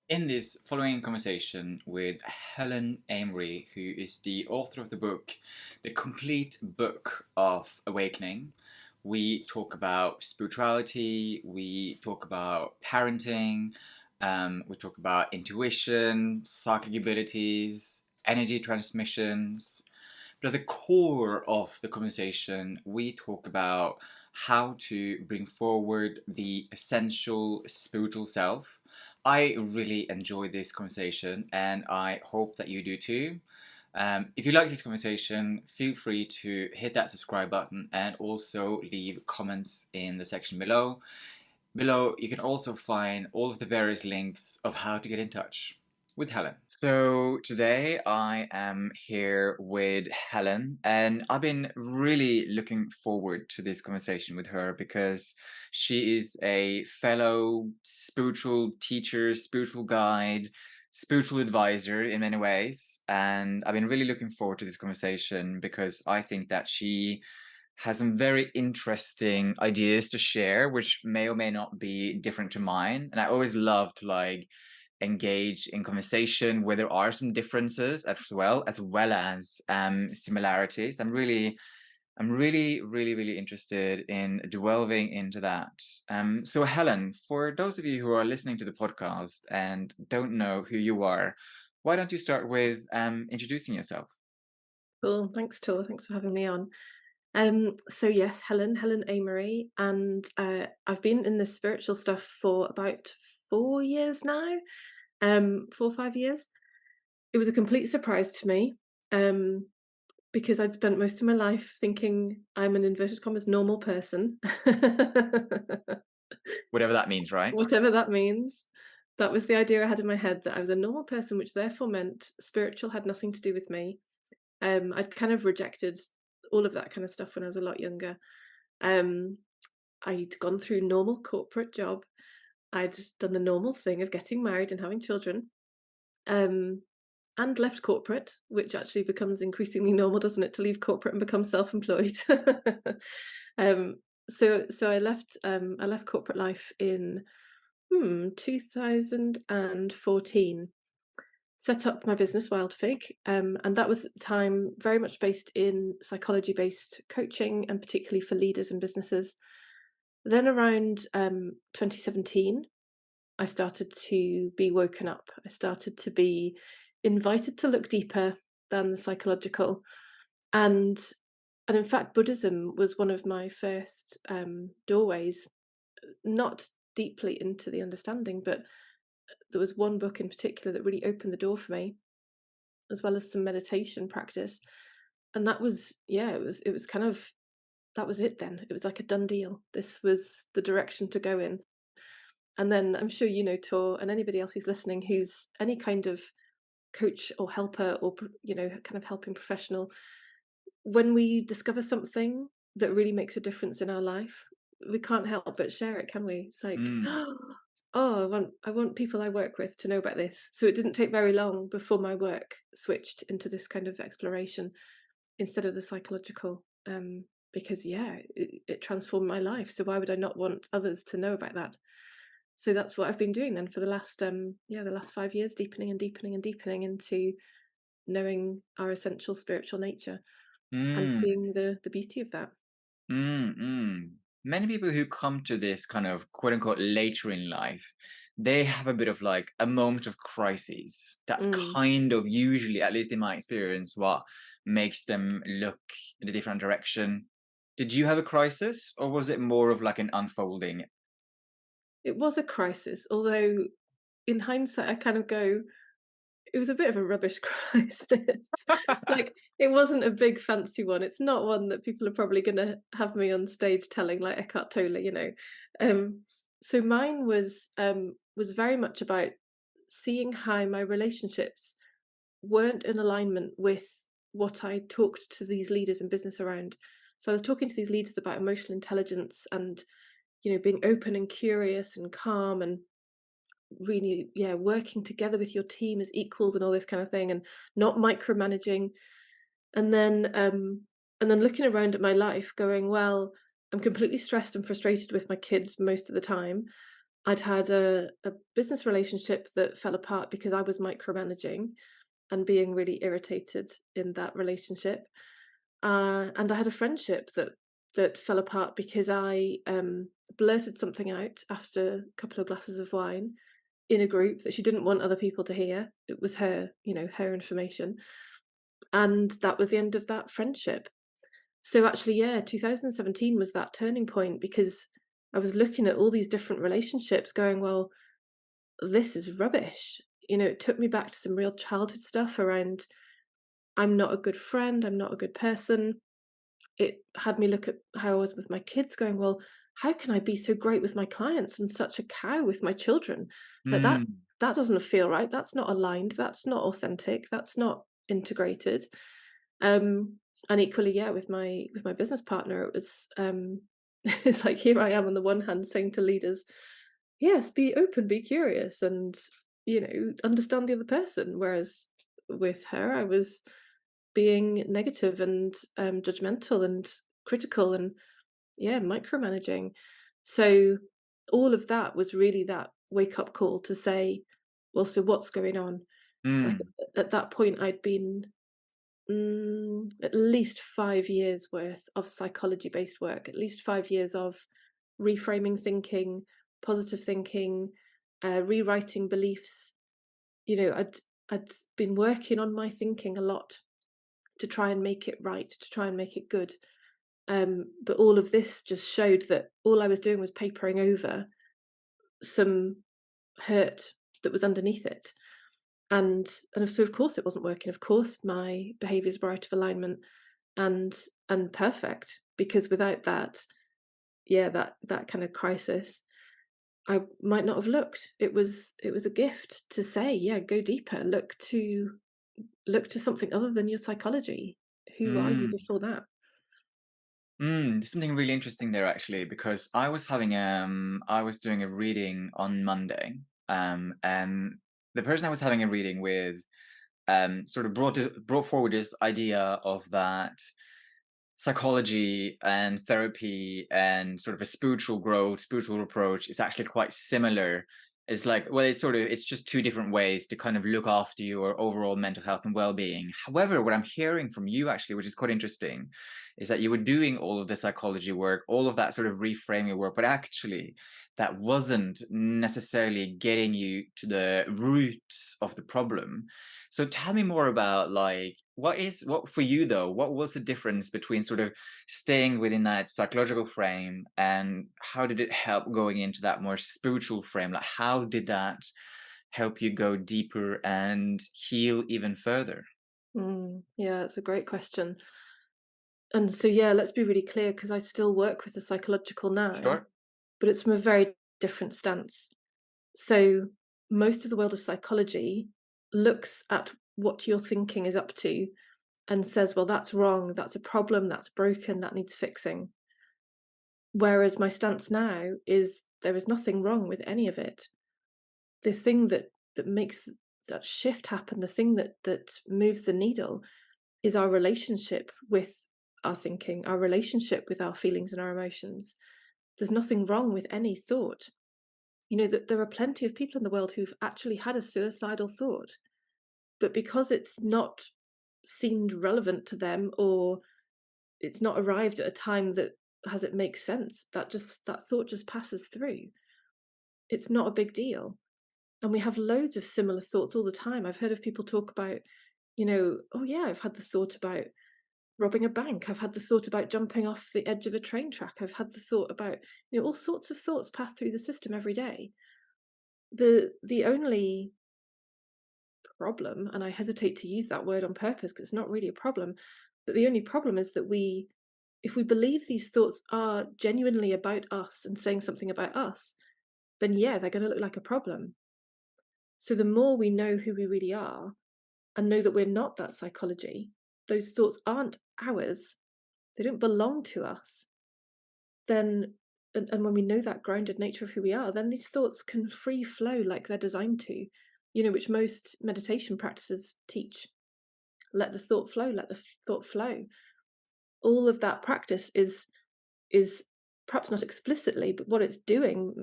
In this following conversation with Helen Amery, who is the author of the book, The Complete Book of Awakening, we talk about spirituality, we talk about parenting, we talk about intuition, psychic abilities, energy transmissions. But at the core of the conversation, we talk about how to bring forward the essential spiritual self. I really enjoyed this conversation and I hope that you do too. If you like this conversation, feel free to hit that subscribe button and also leave comments in the section below. Below, you can also find all of the various links of how to get in touch with Helen. So today I am here with Helen, and I've been really looking forward to this conversation with her because she is a fellow spiritual teacher, spiritual guide, spiritual advisor in many ways. And I've been really looking forward to this conversation because I think that she has some very interesting ideas to share, which may or may not be different to mine. And I always love to engage in conversation where there are some differences as well as similarities. I'm really interested in delving into that. So Helen, for those of you who are listening to the podcast and don't know who you are, why don't you start with introducing yourself? Cool. Thanks, Tor. Thanks for having me on. So yes, Helen Amery, and I've been in this spiritual stuff for about 4 years now, 4 or 5 years. It was a complete surprise to me, because I'd spent most of my life thinking I'm an inverted commas normal person, Whatever that means, right? whatever that means. That was the idea I had in my head, that I was a normal person, which therefore meant spiritual had nothing to do with me. I'd kind of rejected all of that kind of stuff when I was a lot younger. Um, I'd gone through normal corporate job. I'd done the normal thing of getting married and having children, um, and left corporate, which actually becomes increasingly normal, doesn't it, to leave corporate and become self-employed? um, so I left corporate life in 2014. Set up my business Wildfig, and that was at the time very much based in psychology-based coaching, and particularly for leaders and businesses. Then around 2017, I started to be woken up. I started to be invited to look deeper than the psychological, and in fact, Buddhism was one of my first doorways, not deeply into the understanding, but there was one book in particular that really opened the door for me, as well as some meditation practice. And that was, yeah, it was kind of, that was it then. It was like a done deal. This was the direction to go in. And then I'm sure you know, Tor, and anybody else who's listening who's any kind of coach or helper or, kind of helping professional, when we discover something that really makes a difference in our life, we can't help but share it, can we? It's like, Mm. oh, I want people I work with to know about this. So it didn't take very long before my work switched into this kind of exploration instead of the psychological. Because yeah, it transformed my life. So why would I not want others to know about that? So that's what I've been doing then for the last the last 5 years, deepening and deepening and deepening into knowing our essential spiritual nature and Mm. seeing the beauty of that. Mm. Many people who come to this kind of quote unquote later in life, they have a bit of like a moment of crisis. That's Mm. kind of usually, at least in my experience, what makes them look in a different direction. Did you have a crisis, or was it more of like an unfolding? It was a crisis, although in hindsight I kind of go, it was a bit of a rubbish crisis. Like, it wasn't a big fancy one. It's not one that people are probably gonna have me on stage telling like Eckhart Tolle. Um, so mine was very much about seeing how my relationships weren't in alignment with what I talked to these leaders in business around. So I was talking to these leaders about emotional intelligence and, being open and curious and calm and really, yeah, working together with your team as equals and all this kind of thing, and not micromanaging. And then looking around at my life going, well, I'm completely stressed and frustrated with my kids most of the time. I'd had a business relationship that fell apart because I was micromanaging and being really irritated in that relationship. And I had a friendship that fell apart because I blurted something out after a couple of glasses of wine in a group that she didn't want other people to hear. It was her, her information. And that was the end of that friendship. So actually, yeah, 2017 was that turning point because I was looking at all these different relationships going, well, this is rubbish. It took me back to some real childhood stuff around I'm not a good friend, I'm not a good person. It had me look at how I was with my kids going, well, how can I be so great with my clients and such a cow with my children? Like Mm, that doesn't feel right. That's not aligned. That's not authentic. That's not integrated. Um, and equally, yeah, with my business partner, it was it's like here I am on the one hand saying to leaders, yes, be open, be curious, and understand the other person. Whereas with her, I was being negative and judgmental and critical and yeah, micromanaging. So all of that was really that wake up call to say, well, so what's going on? Like mm, at that point, I'd been at least 5 years worth of psychology based work, at least 5 years of reframing thinking, positive thinking, rewriting beliefs. I'd been working on my thinking a lot to try and make it right, to try and make it good. But all of this just showed that all I was doing was papering over some hurt that was underneath it. And so of course it wasn't working. Of course my behaviors were out of alignment and and perfect because without that, yeah, that kind of crisis, I might not have looked. It was a gift to say, yeah, go deeper, look to something other than your psychology. Who are you mm. before that? There's something really interesting there actually, because I was doing a reading on Monday, and the person I was having a reading with sort of brought forward this idea of that psychology and therapy and sort of a spiritual growth, spiritual approach is actually quite similar. It's like, well, it's just two different ways to kind of look after your overall mental health and well-being. However, what I'm hearing from you actually, which is quite interesting, is that you were doing all of the psychology work, all of that sort of reframing work, but actually that wasn't necessarily getting you to the roots of the problem. So tell me more about like what for you though, what was the difference between sort of staying within that psychological frame and how did it help going into that more spiritual frame? Like how did that help you go deeper and heal even further? Yeah, it's a great question. And so, yeah, let's be really clear because I still work with the psychological now, Sure. but it's from a very different stance. So, most of the world of psychology looks at what your thinking is up to and says, well, that's wrong, that's a problem, that's broken, that needs fixing. Whereas my stance now is there is nothing wrong with any of it. The thing that makes that shift happen, the thing that moves the needle is our relationship with our thinking, our relationship with our feelings and our emotions. There's nothing wrong with any thought. That there are plenty of people in the world who've actually had a suicidal thought, but because it's not seemed relevant to them or it's not arrived at a time that has it make sense, that thought just passes through. It's not a big deal. And we have loads of similar thoughts all the time. I've heard of people talk about, oh yeah, I've had the thought about robbing a bank. I've had the thought about jumping off the edge of a train track. I've had the thought about, all sorts of thoughts pass through the system every day. The only problem, and I hesitate to use that word on purpose because it's not really a problem, but the only problem is that if we believe these thoughts are genuinely about us and saying something about us, then yeah, they're going to look like a problem. So the more we know who we really are and know that we're not that psychology, those thoughts aren't ours, they don't belong to us, then and when we know that grounded nature of who we are, then these thoughts can free flow like they're designed to, which most meditation practices teach. Let the thought flow, let the thought flow. All of that practice is perhaps not explicitly, but what it's doing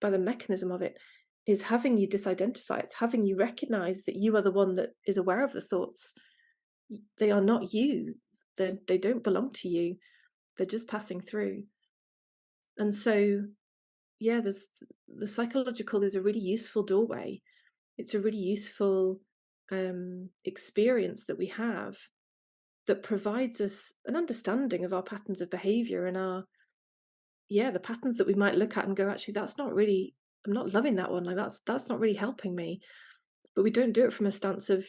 by the mechanism of it, is having you disidentify. It's having you recognize that you are the one that is aware of the thoughts. They are not you. They don't belong to you. They're just passing through. And so, yeah, there's the psychological is a really useful doorway. It's a really useful experience that we have that provides us an understanding of our patterns of behavior and the patterns that we might look at and go, actually, that's not really, I'm not loving that one. Like that's not really helping me. But we don't do it from a stance of,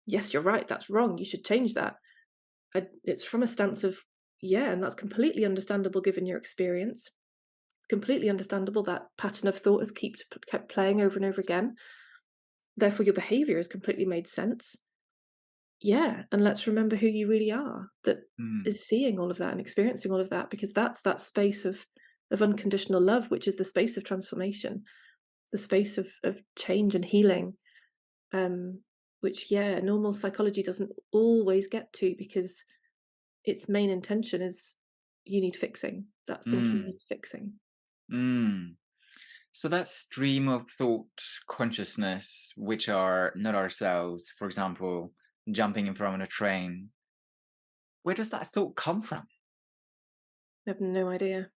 yes, you're right, that's wrong, you should change that. It's from a stance of, yeah, and that's completely understandable given your experience. It's completely understandable that pattern of thought has kept playing over and over again. Therefore, your behavior has completely made sense. Yeah, and let's remember who you really are that Mm. is seeing all of that and experiencing all of that, because that's that space of unconditional love, which is the space of transformation, the space of change and healing, which normal psychology doesn't always get to, because its main intention is you need fixing. That thinking Mm. needs fixing. Mm. So that stream of thought consciousness, which are not ourselves, for example, jumping in front of a train, where does that thought come from? I have no idea.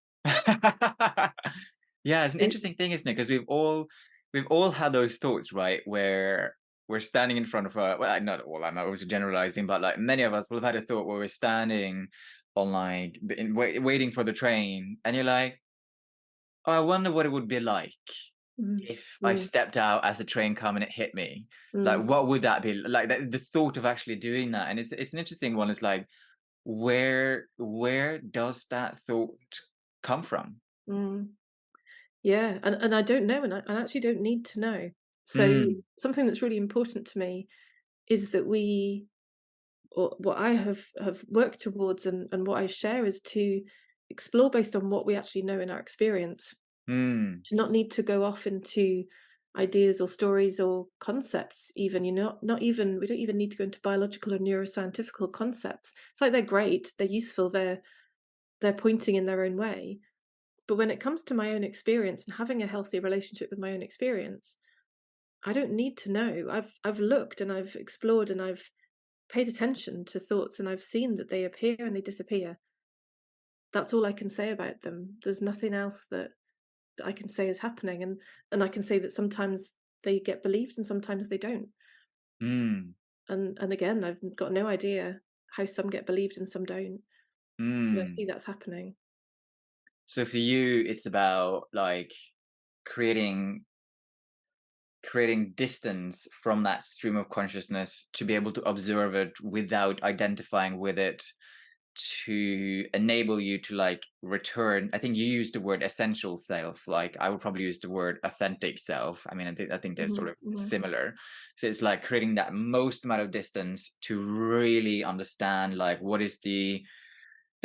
Yeah, it's an It, interesting thing, isn't it? Because we've all had those thoughts, right? Where we're standing in front of a, well, not all, I'm obviously generalizing, but like many of us will have had a thought where we're standing on like waiting for the train, and you're like, oh, I wonder what it would be like mm, if I mm, stepped out as the train come and it hit me. Like, mm, what would that be like? The thought of actually doing that, and it's an interesting one. It's like, where does that thought come from? mm. Yeah, and I don't know, and I actually don't need to know. So Mm, something that's really important to me is that we, or what I have worked towards, and what I share, is to explore based on what we actually know in our experience, mm, to not need to go off into ideas or stories or concepts. Even, not even, we don't even need to go into biological or neuroscientific concepts. It's like they're great, they're useful, they're pointing in their own way. But when it comes to my own experience and having a healthy relationship with my own experience, I don't need to know. I've looked and I've explored and I've paid attention to thoughts, and I've seen that they appear and they disappear. That's all I can say about them. There's nothing else that I can say is happening, and I can say that sometimes they get believed and sometimes they don't. mm, And again, I've got no idea how some get believed and some don't. And I see mm. that's happening. So for you, it's about like creating creating distance from that stream of consciousness to be able to observe it without identifying with it, to enable you to like return. I think you used the word essential self. Like I would probably use the word authentic self. I mean, I think they're Hmm. sort of Hmm. similar. So it's like creating that most amount of distance to really understand like what is the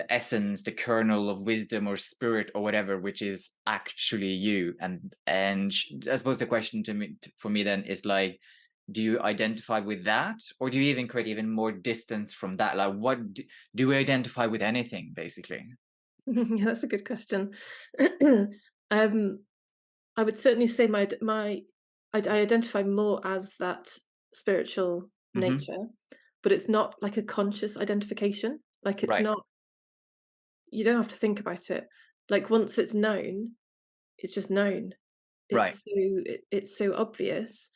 essence, the kernel of wisdom or spirit or whatever, which is actually you. And I suppose the question for me then is like, do you identify with that, or do you even create even more distance from that? Like, do we identify with anything, basically? Yeah, that's a good question. um, I would certainly say I identify more as that spiritual Hmm. nature, but it's not like a conscious identification. Like it's Right, not, you don't have to think about it. Like once it's known, it's just known. right. It's so obvious.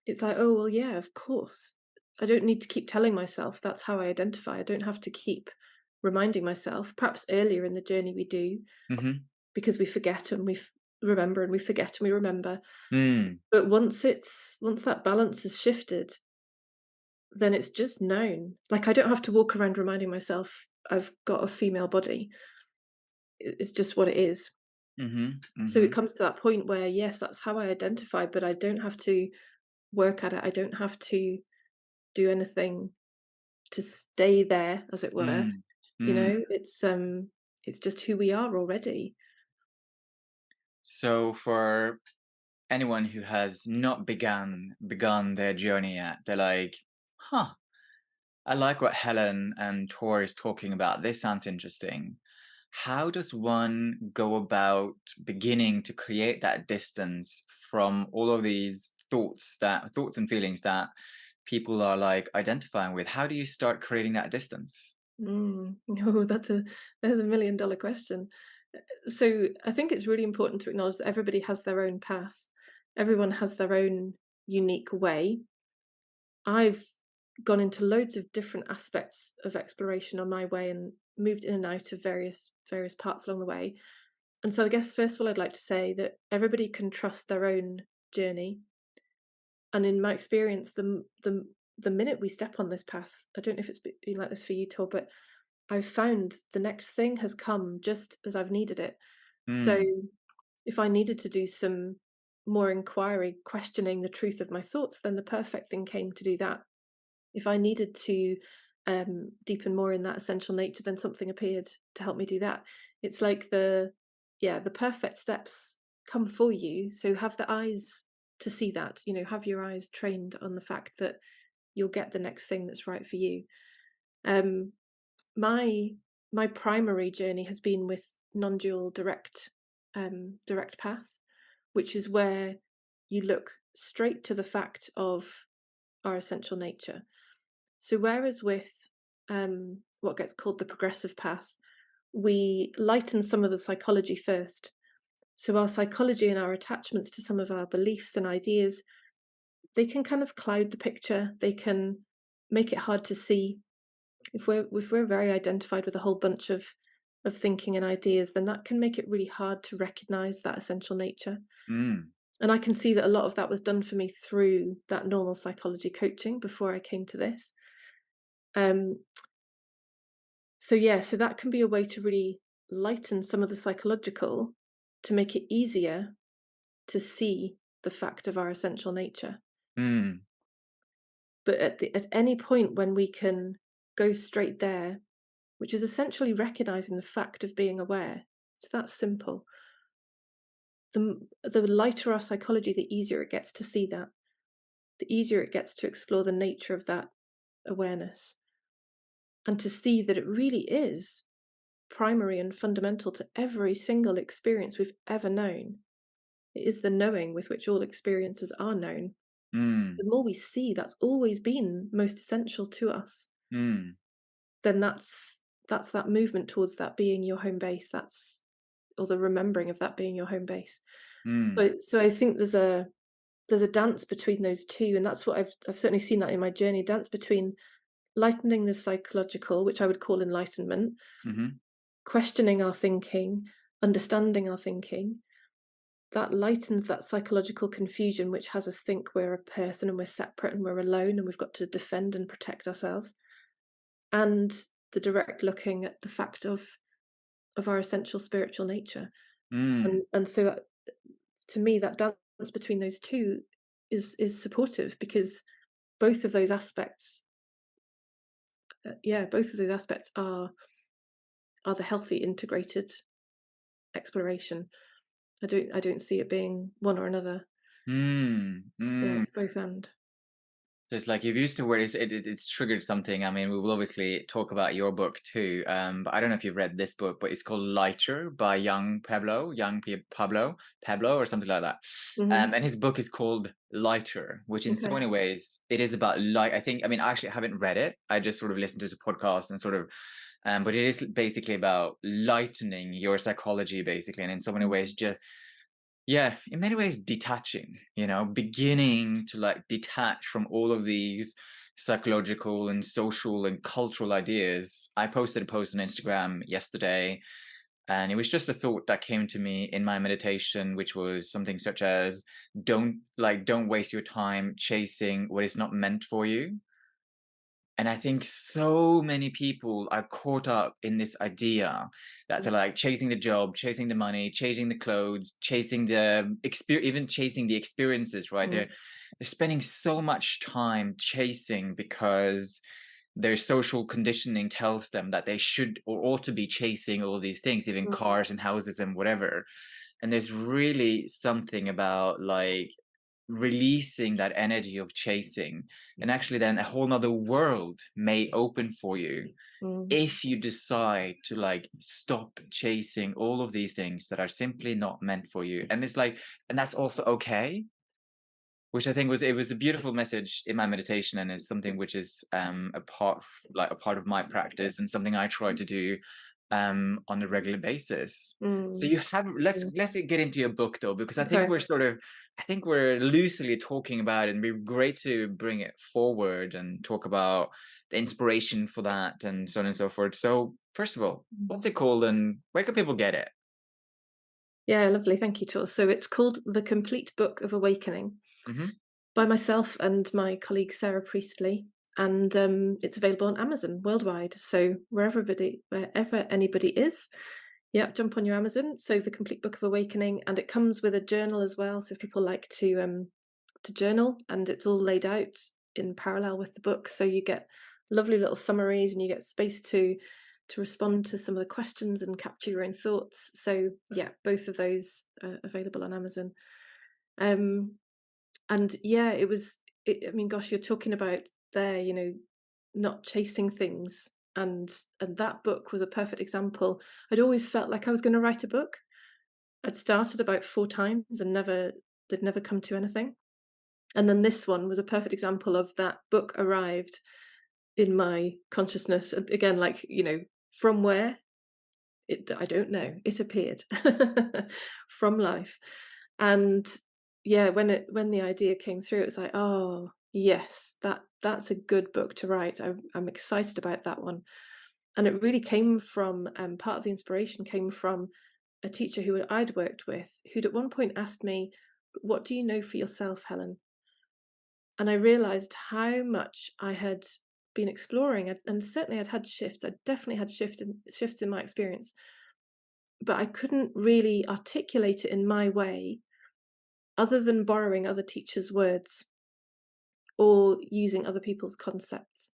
It's like, oh well, yeah, of course. I don't need to keep telling myself that's how I identify. I don't have to keep reminding myself. Perhaps earlier in the journey we do, Hmm. because we forget and remember, and we forget and we remember. Mm, But once that balance is shifted, then it's just known. Like I don't have to walk around reminding myself I've got a female body. It's just what it is. hmm, So it hmm, comes to that point where yes, that's how I identify, but I don't have to work at it. I don't have to do anything to stay there, as it were. mm, mm. It's just who we are already. So for anyone who has not begun their journey yet, they're like, huh, I like what Helen and Tor is talking about. This sounds interesting. how does one go about beginning to create that distance from all of these thoughts and feelings that people are like identifying with? How do you start creating that distance? No, that's a $1 million question. So I think it's really important to acknowledge that everybody has their own path. Everyone has their own unique way. I've gone into loads of different aspects of exploration on my way and moved in and out of various parts along the way. And so I guess first of all I'd like to say that everybody can trust their own journey. And in my experience, the minute we step on this path, I don't know if it's been like this for you, Tor, but I've found the next thing has come just as I've needed it. So Mm, if I needed to do some more inquiry, questioning the truth of my thoughts, then the perfect thing came to do that. If I needed to deepen more in that essential nature, then something appeared to help me do that. It's like the perfect steps come for you. So have the eyes to see that, have your eyes trained on the fact that you'll get the next thing that's right for you. Um, my my primary journey has been with non-dual direct path, which is where you look straight to the fact of our essential nature. So whereas with what gets called the progressive path, we lighten some of the psychology first. So our psychology and our attachments to some of our beliefs and ideas, they can kind of cloud the picture. They can make it hard to see. If we're very identified with a whole bunch of thinking and ideas, then that can make it really hard to recognize that essential nature. mm, And I can see that a lot of that was done for me through that normal psychology coaching before I came to this. Um, so that can be a way to really lighten some of the psychological to make it easier to see the fact of our essential nature. mm, But at any point when we can go straight there, which is essentially recognizing the fact of being aware, it's that simple. The lighter our psychology, the easier it gets to see that, the easier it gets to explore the nature of that awareness and to see that it really is primary and fundamental to every single experience we've ever known. It is the knowing with which all experiences are known. mm, The more we see that's always been most essential to us, mm, then that's that movement towards that being your home base. That's or the remembering of that being your home base. mm, So I think there's a dance between those two, and that's what I've certainly seen that in my journey. Dance between lightening the psychological, which I would call enlightenment, mhm, questioning our thinking, understanding our thinking, that lightens that psychological confusion which has us think we're a person and we're separate and we're alone and we've got to defend and protect ourselves. And the direct looking at the fact of our essential spiritual nature. mm, And so to me that dance between those two is supportive because both of those aspects both of those aspects are the healthy integrated exploration. I don't see it being one or another. mm, Yeah, mm. it's both and. So it's like you've used the word, it's triggered something. I mean, we will obviously talk about your book too. But I don't know if you've read this book, but it's called Lighter by Pablo, or something like that. Hmm. And his book is called Lighter, which in so Okay. many ways it is about light. I mean, I actually haven't read it. I just sort of listened to his podcast and sort of, but it is basically about lightening your psychology, basically, and in so many ways, Mm. just yeah, in many ways detaching, beginning to like detach from all of these psychological and social and cultural ideas. I posted a post on Instagram yesterday, and it was just a thought that came to me in my meditation, which was something such as don't waste your time chasing what is not meant for you. And I think so many people are caught up in this idea that they're like chasing the job, chasing the money, chasing the clothes, chasing the experience, even chasing the experiences, right? Mm. They're spending so much time chasing because their social conditioning tells them that they should or ought to be chasing all these things, even Mm. cars and houses and whatever. And there's really something about like releasing that energy of chasing, and actually then a whole nother world may open for you Mm. if you decide to like stop chasing all of these things that are simply not meant for you. And it's like, and that's also okay, which I think was a beautiful message in my meditation, and is something which is a part of my practice, and something I try to do on a regular basis. So Mm. you have, Mm. let's get into your book though, because I think Okay. we're sort of, I think we're loosely talking about it, and it'd be great to bring it forward and talk about the inspiration for that and so on and so forth. So first of all, what's it called, and where can people get it? Yeah, lovely. Thank you, Tor. So it's called The Complete Book of Awakening Hmm. by myself and my colleague Sarah Priestley. And it's available on Amazon worldwide. So wherever anybody is, yeah, jump on your Amazon. So The Complete Book of Awakening, and it comes with a journal as well. So if people like to journal, and it's all laid out in parallel with the book, so you get lovely little summaries, and you get space to respond to some of the questions and capture your own thoughts. So yeah, both of those are available on Amazon. Um, and yeah, I mean, gosh, you're talking about there, not chasing things, and that book was a perfect example. I'd always felt like I was going to write a book. I'd started about 4 times and they'd never come to anything. And then this one was a perfect example of that book arrived in my consciousness. Again, like, from where? I don't know. It appeared from life. And yeah, when the idea came through, it was like, oh yes, that's a good book to write. I'm excited about that one. And it really came from part of the inspiration came from a teacher who I'd worked with, who'd at one point asked me, "What do you know for yourself, Helen?" And I realized how much I had been exploring, and certainly I'd had shifts. I definitely had shifts in my experience, but I couldn't really articulate it in my way other than borrowing other teachers' words or using other people's concepts.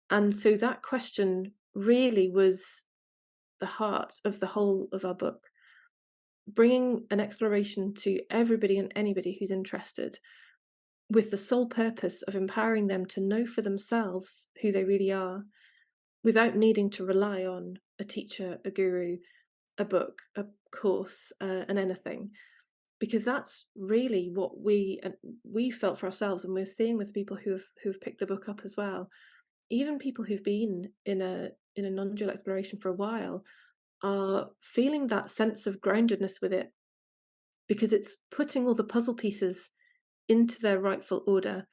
And so that question really was the heart of the whole of our book, bringing an exploration to everybody and anybody who's interested, with the sole purpose of empowering them to know for themselves who they really are, without needing to rely on a teacher, a guru, a book, a course, and anything. Because that's really what we felt for ourselves, and we're seeing with people who've picked the book up as well. Even people who've been in a non-dual exploration for a while are feeling that sense of groundedness with it, because it's putting all the puzzle pieces into their rightful order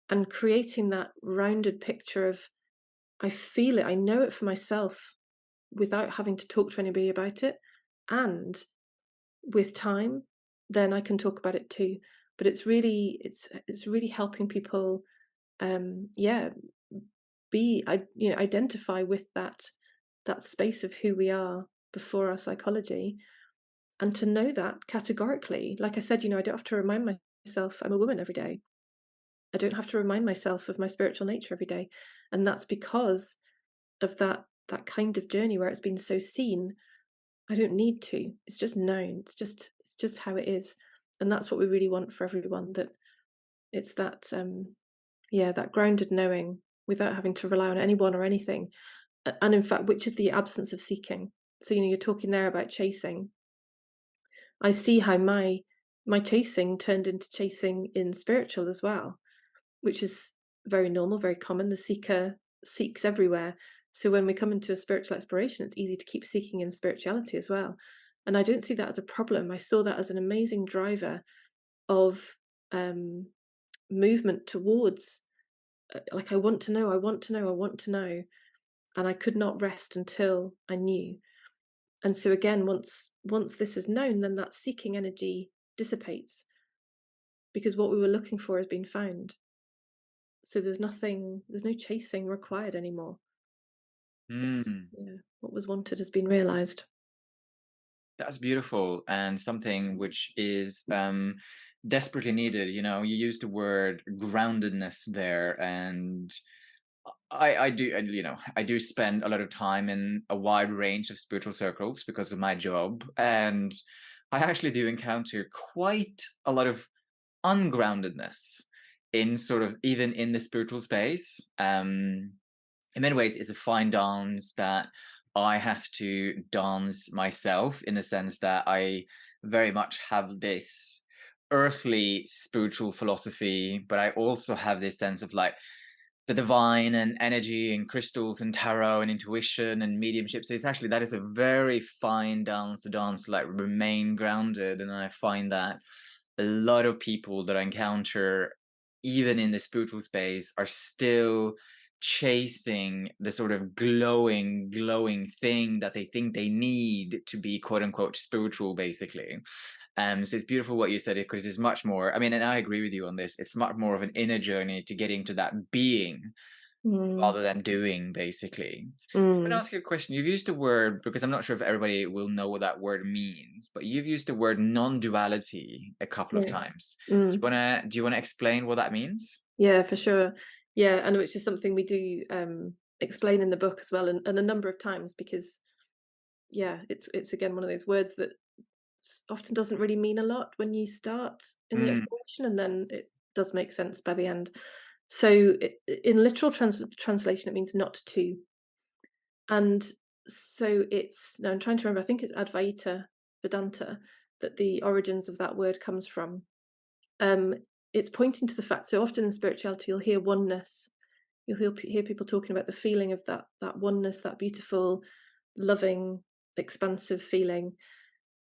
and creating that rounded picture of, I feel it, I know it for myself without having to talk to anybody about it. And with time, then I can talk about it too. But it's really helping people, yeah, identify with that space of who we are before our psychology, and to know that categorically. Like I said, I don't have to remind myself I'm a woman every day. I don't have to remind myself of my spiritual nature every day. And that's because of that kind of journey where it's been so seen. I don't need to. It's just known. It's just how it is. And that's what we really want for everyone, that it's that that grounded knowing without having to rely on anyone or anything. And in fact, which is the absence of seeking. So, you're talking there about chasing. I see how my chasing turned into chasing in spiritual as well, which is very normal, very common. The seeker seeks everywhere. So when we come into a spiritual exploration, it's easy to keep seeking in spirituality as well. And I don't see that as a problem. I saw that as an amazing driver of movement towards, like, I want to know, I want to know, I want to know. And I could not rest until I knew. And so again, once this is known, then that seeking energy dissipates, because what we were looking for has been found. So there's no chasing required anymore. Hmm. What was wanted has been realized. That's beautiful, and something which is desperately needed. You use the word groundedness there, and I do spend a lot of time in a wide range of spiritual circles because of my job, and I actually do encounter quite a lot of ungroundedness in sort of even in the spiritual space. In many ways, it's a fine dance that I have to dance myself, in the sense that I very much have this earthly spiritual philosophy, but I also have this sense of like the divine and energy and crystals and tarot and intuition and mediumship. So it's actually, that is a very fine dance to dance, like remain grounded. And I find that a lot of people that I encounter, even in the spiritual space, are still chasing the sort of glowing thing that they think they need to be quote unquote spiritual, basically. So it's beautiful what you said, because it's much more, I mean, and I agree with you on this, it's much more of an inner journey to getting to that being Mm. rather than doing, basically. I'm going to Mm. ask you a question. You've used the word, because I'm not sure if everybody will know what that word means, but you've used the word non-duality a couple of Yeah. times. Mm. Do you want to explain what that means? Yeah, for sure. Yeah, and which is something we do explain in the book as well, and a number of times, because yeah, it's again one of those words that often doesn't really mean a lot when you start in the Mm, exploration, and then it does make sense by the end. So in literal translation, it means not to, and so it's now I'm trying to remember. I think it's Advaita Vedanta that the origins of that word comes from. Um, it's pointing to the fact. So often in spirituality, you'll hear oneness. You'll hear people talking about the feeling of that oneness, that beautiful, loving, expansive feeling.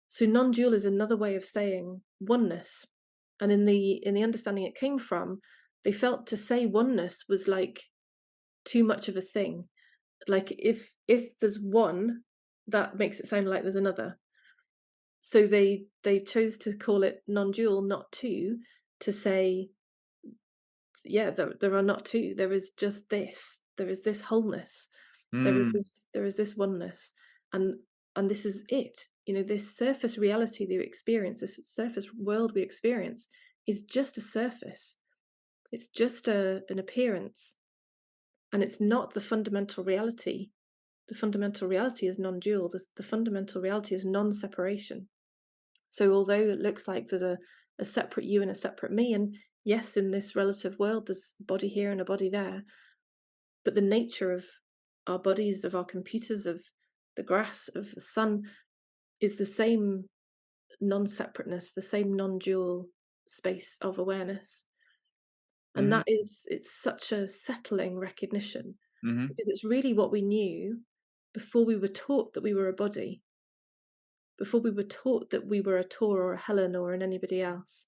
So non-dual is another way of saying oneness. And in the understanding it came from, they felt to say oneness was like too much of a thing. Like if there's one, that makes it sound like there's another. So they chose to call it non-dual, not two, to say, yeah, there are not two. There is just this. There is this wholeness. mm, There is this oneness. And and this is it. You know, this surface reality that we experience, this surface world we experience, is just a surface. It's just an appearance. And it's not the fundamental reality. The fundamental reality is non-dual. The fundamental reality is non-separation. So although it looks like there's a separate you and a separate me, and yes, in this relative world, there's a body here and a body there, but the nature of our bodies, of our computers, of the grass, of the sun, is the same non-separateness, the same non-dual space of awareness. And mm, it's such a settling recognition, mm, because it's really what we knew before we were taught that we were a body, before we were taught that we were a Tor or a Helen or an anybody else.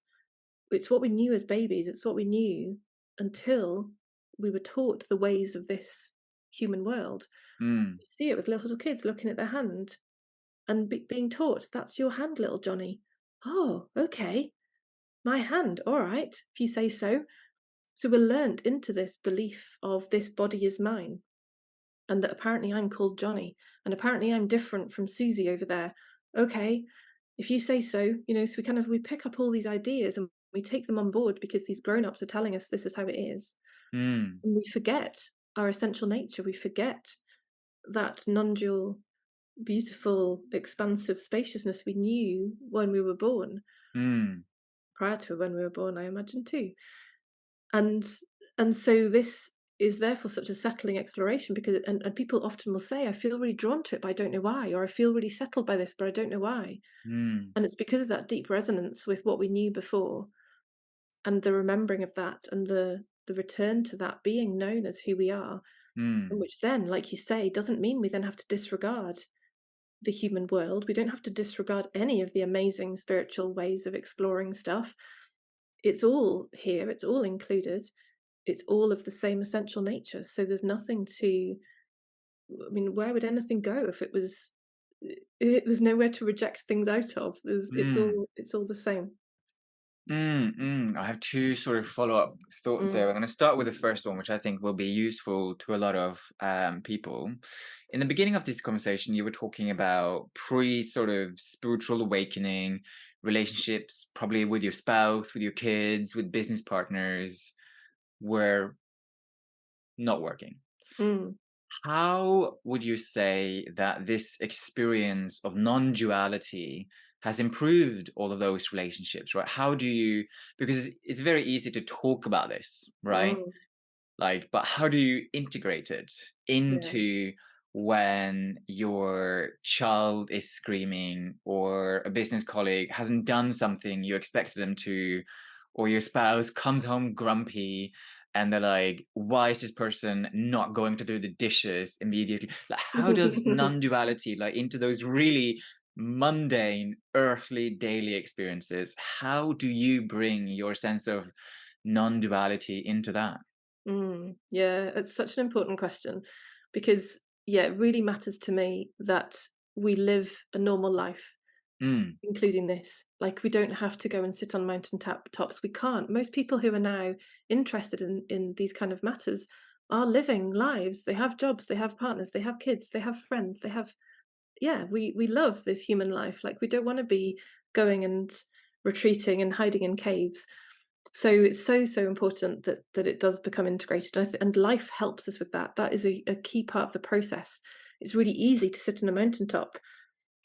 It's what we knew as babies. It's what we knew until we were taught the ways of this human world. mm, You see it with little kids looking at their hand and being taught, that's your hand, little Johnny. Oh, okay. My hand. All right, if you say so. So we're learnt into this belief of this body is mine, and that apparently I'm called Johnny, and apparently I'm different from Susie over there. Okay, if you say so, you know, so we pick up all these ideas and we take them on board because these grown-ups are telling us this is how it is. mm, And we forget our essential nature. We forget that non-dual, beautiful, expansive spaciousness we knew when we were born, mm, prior to when we were born, I imagine too. And so this is therefore such a settling exploration, because and people often will say, I feel really drawn to it, but I don't know why, or I feel really settled by this, but I don't know why. mm, And it's because of that deep resonance with what we knew before, and the remembering of that, and the return to that being known as who we are, and mm, which then, like you say, doesn't mean we then have to disregard the human world. We don't have to disregard any of the amazing spiritual ways of exploring stuff. It's all here, it's all included, it's all of the same essential nature. So there's nothing to, I mean, where would anything go if it was, there's nowhere to reject things out of. mm. It's all the same. I have two sort of follow-up thoughts Mm, there. I'm going to start with the first one, which I think will be useful to a lot of people. In the beginning of this conversation, you were talking about sort of spiritual awakening, relationships, probably with your spouse, with your kids, with business partners, were not working. mm, How would you say that this experience of non-duality has improved all of those relationships, right? How do you, because it's very easy to talk about this, right? Mm, Like, but how do you integrate it yeah. into when your child is screaming, or a business colleague hasn't done something you expected them to, or your spouse comes home grumpy and they're like, why is this person not going to do the dishes immediately? Like, how does non-duality, like, into those really mundane, earthly, daily experiences, how do you bring your sense of non-duality into that? Yeah, it's such an important question because, yeah, it really matters to me that we live a normal life, Mm, including this. Like, we don't have to go and sit on tops. We can't. Most people who are now interested in these kind of matters are living lives. They have jobs, they have partners, they have kids, they have friends, they have, yeah, we love this human life. Like, we don't want to be going and retreating and hiding in caves. So it's so important that it does become integrated, and life helps us with that. That is a key part of the process. It's really easy to sit on a mountaintop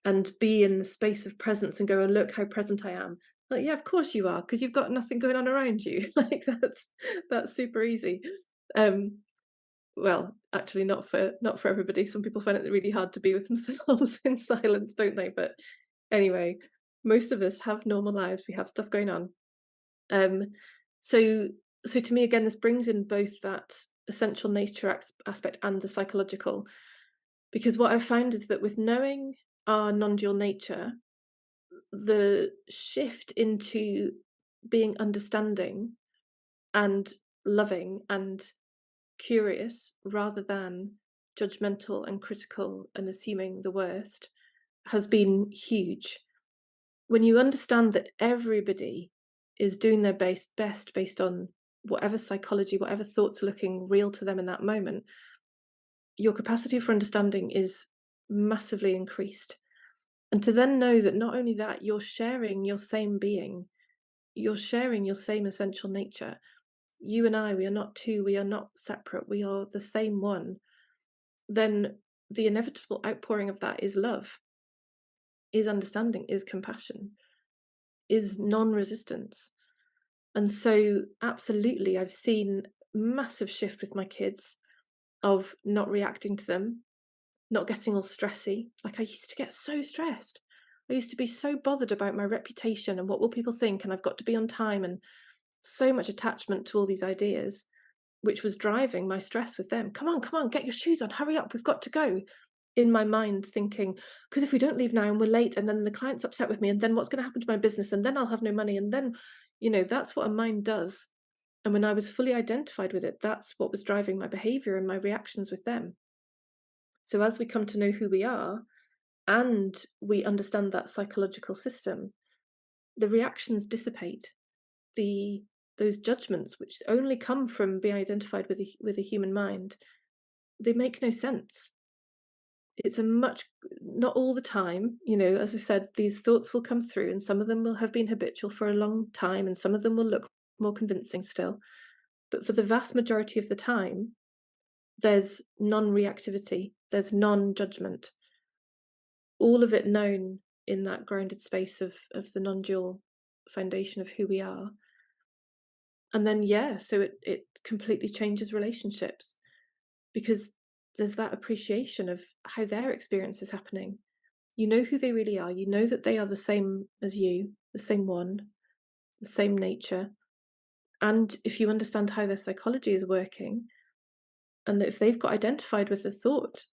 and be in the space of presence and go, oh, look how present I am. Like, yeah, of course you are, because you've got nothing going on around you. Like, that's super easy. Um, well, actually, not for everybody. Some people find it really hard to be with themselves in silence, don't they? But anyway, most of us have normal lives. We have stuff going on. Um, so so to me, again, this brings in both that essential nature aspect and the psychological, because what I've found is that with knowing our non-dual nature, the shift into being understanding and loving and curious rather than judgmental and critical and assuming the worst has been huge. When you understand that everybody is doing their best based on whatever psychology, whatever thoughts are looking real to them in that moment, your capacity for understanding is massively increased. And to then know that not only that, you're sharing your same being, you're sharing your same essential nature. You and I, we are not two, we are not separate, we are the same one. Then the inevitable outpouring of that is love, is understanding, is compassion, is non resistance. And so, absolutely, I've seen massive shift with my kids of not reacting to them, not getting all stressy. Like, I used to get so stressed. I used to be so bothered about my reputation and what will people think, and I've got to be on time, and so much attachment to all these ideas, which was driving my stress with them. Come on, get your shoes on, hurry up, we've got to go. In my mind, thinking, because if we don't leave now and we're late, and then the client's upset with me, and then what's going to happen to my business, and then I'll have no money, and then, that's what a mind does. And when I was fully identified with it, that's what was driving my behavior and my reactions with them. So as we come to know who we are and we understand that psychological system, the reactions dissipate. The Those judgments, which only come from being identified with a human mind, they make no sense. It's a much not all the time, as we said, these thoughts will come through, and some of them will have been habitual for a long time, and some of them will look more convincing still. But for the vast majority of the time, there's non-reactivity, there's non-judgment, all of it known in that grounded space of the non-dual foundation of who we are. And then, yeah, so it completely changes relationships because there's that appreciation of how their experience is happening. You know who they really are. You know that they are the same as you, the same one, the same nature. And if you understand how their psychology is working, and if they've got identified with the thought,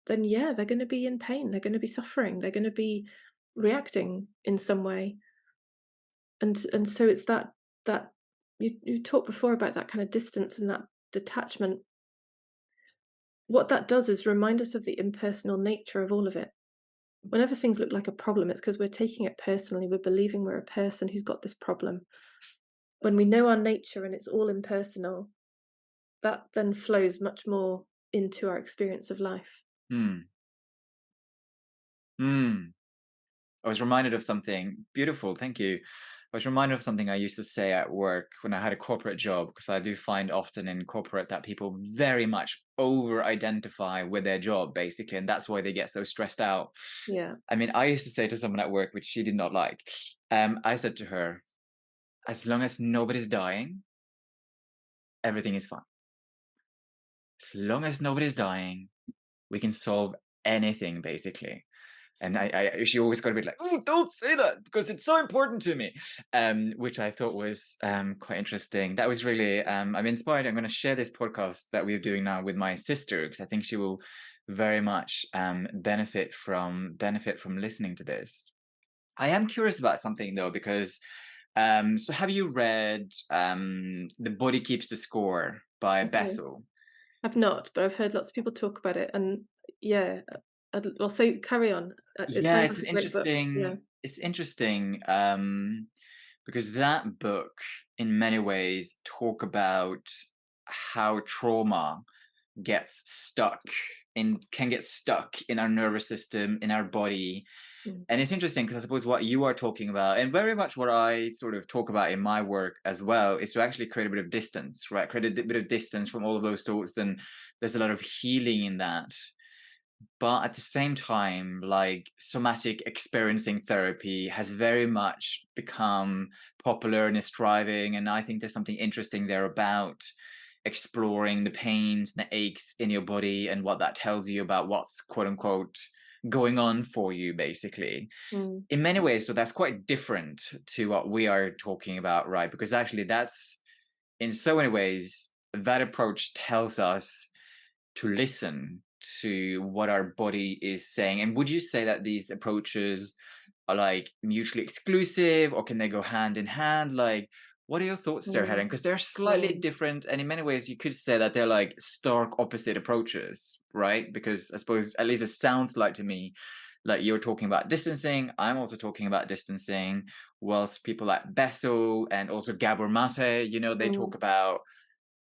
then yeah, they're going to be in pain. They're going to be suffering. They're going to be reacting in some way. And so it's that you talked before about that kind of distance and that detachment. What that does is remind us of the impersonal nature of all of it. Whenever things look like a problem, it's because we're taking it personally. We're believing we're a person who's got this problem. When we know our nature and it's all impersonal, that then flows much more into our experience of life. mm, mm. I was reminded of something beautiful. Thank you. was reminded of something I used to say at work when I had a corporate job, because I do find often in corporate that people very much over-identify with their job, basically, and that's why they get so stressed out. Yeah. I mean, I used to say to someone at work, which she did not like, I said to her, as long as nobody's dying, everything is fine. As long as nobody's dying, we can solve anything, basically. And she always got a bit like, oh, don't say that because it's so important to me, which I thought was quite interesting. That was really, I'm inspired. I'm going to share this podcast that we're doing now with my sister, because I think she will very much benefit from listening to this. I am curious about something though, because so have you read The Body Keeps the Score by Okay. Bessel? I've not, but I've heard lots of people talk about it, and yeah, I'll say carry on. It Yeah, sounds it's like an a great book. Yeah. interesting because that book in many ways talk about how trauma gets stuck can get stuck in our nervous system, in our body. Mm. And it's interesting because I suppose what you are talking about, and very much what I sort of talk about in my work as well, is to actually create a bit of distance, right? Create a bit of distance from all of those thoughts. And there's a lot of healing in that. But at the same time, like, somatic experiencing therapy has very much become popular and is thriving. And I think there's something interesting there about exploring the pains and the aches in your body and what that tells you about what's quote unquote going on for you, basically. Mm. In many ways, so that's quite different to what we are talking about, right? Because actually, that's in so many ways, that approach tells us to listen to what our body is saying. And would you say that these approaches are like mutually exclusive, or can they go hand in hand? Like, what are your thoughts there, Helen? Mm. Because they're slightly Mm. different, and in many ways, you could say that they're like stark opposite approaches, right? Because I suppose, at least it sounds like to me, like you're talking about distancing. I'm also talking about distancing. Whilst people like Bessel and also Gabor Mate, they Mm. talk about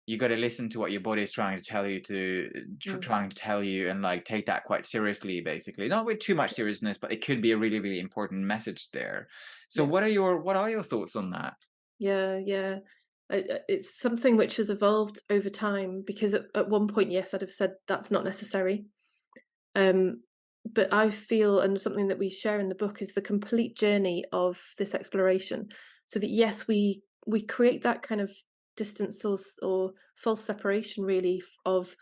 you got to listen to what your body is trying to tell you Mm. trying to tell you, and like take that quite seriously, basically, not with too much seriousness, but it could be a really, really important message there. So Yeah. what are your thoughts on that? Yeah. Yeah. It's something which has evolved over time, because at one point, yes, I'd have said that's not necessary. Um, but I feel, and something that we share in the book, is the complete journey of this exploration. So that yes, we create that kind of distance or false separation, really, of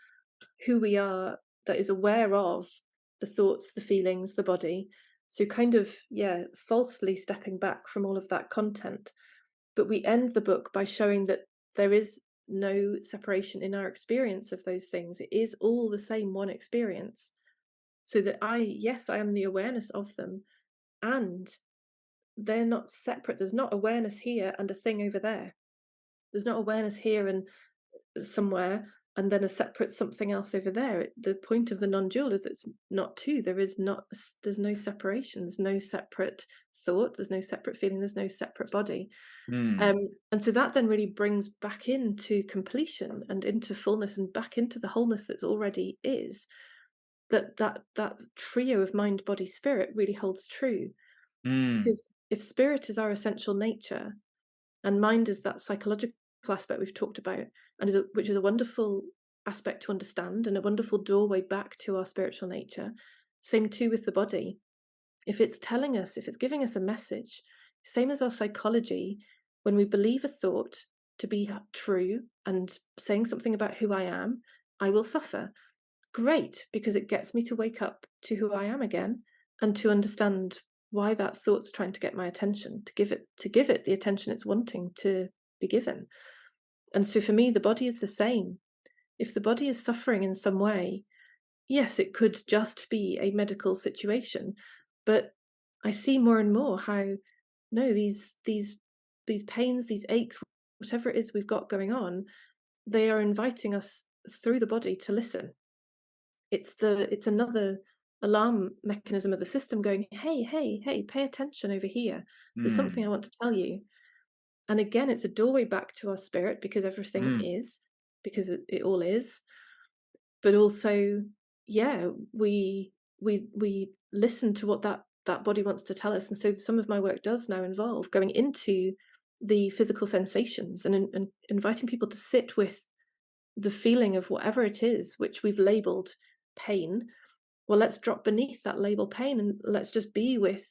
who we are, that is aware of the thoughts, the feelings, the body. So kind of, yeah, falsely stepping back from all of that content. But we end the book by showing that there is no separation in our experience of those things. It is all the same one experience. So that yes, I am the awareness of them, and they're not separate. There's not awareness here and a thing over there. There's not awareness here and somewhere and then a separate something else over there. The point of the non-dual is it's not two. There's no separation. There's no separate thought. There's no separate feeling. There's no separate body. Hmm. And so that then really brings back into completion and into fullness and back into the wholeness that's already is. That trio of mind, body, spirit really holds true. Hmm. Because if spirit is our essential nature and mind is that psychological aspect we've talked about, and which is a wonderful aspect to understand and a wonderful doorway back to our spiritual nature, same too with the body. If it's telling us, if it's giving us a message, same as our psychology, when we believe a thought to be true and saying something about who I am, I will suffer. Great, because it gets me to wake up to who I am again and to understand why that thought's trying to get my attention, to give it the attention it's wanting to be given. And so for me, the body is the same. If the body is suffering in some way, yes, it could just be a medical situation, but I see more and more how no, these pains, these aches, whatever it is we've got going on, they are inviting us through the body to listen. It's another alarm mechanism of the system going, hey, hey, hey, pay attention over here. There's something I Hmm. want to tell you. And again, it's a doorway back to our spirit, because everything Hmm. is, because it all is. But also, yeah, we listen to what that that body wants to tell us. And so some of my work does now involve going into the physical sensations and inviting people to sit with the feeling of whatever it is which we've labeled pain. Well, let's drop beneath that label pain and let's just be with